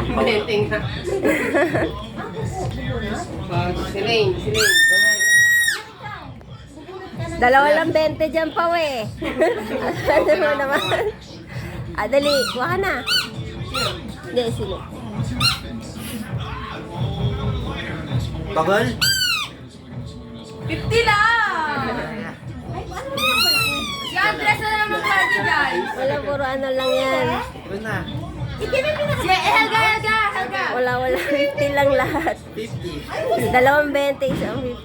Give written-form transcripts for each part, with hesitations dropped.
Palenting ha. Siling. Dalawa lang 20 dyan pa, we. Ano mo naman? Dali. Kuha ka na. Hindi, sige. Bagal? 50 lang! Si Andres na naman party guys! Wala, puro ano lang yan. Ito na. Si Helga! Wala. 50 lang lahat. 50. Dalawang 20, isang 50.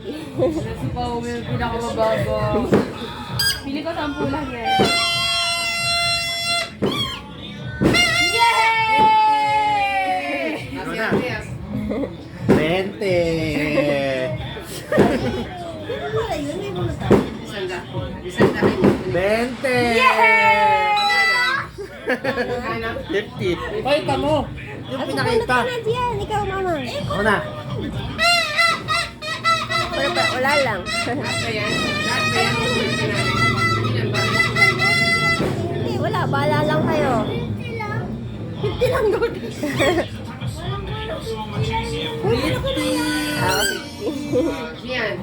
Si Pao yung pinakamababa. Pili ko 10 lang yan. Yay! Ano Nasi na? Andreas. 20. Isang daan. 20. Kaya na. 50. Pakita mo. Yung At pinakita. na dyan. Ikaw, mama. Ako na. Wala lang. Lahat ba yan? Ilan ba? Hindi, wala. Bahala lang kayo. 50 lang doon. 50. Yan.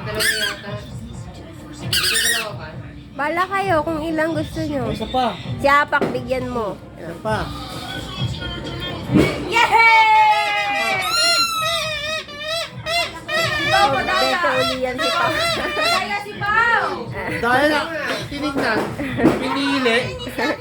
Dalawa yata. Dalawa pa. Bahala kayo kung ilang gusto nyo. Isa pa. Si Apak, bigyan mo. Isa pa. Beso uli yan si Pao. Kaya si Pao! Dahil tinignan, pinili,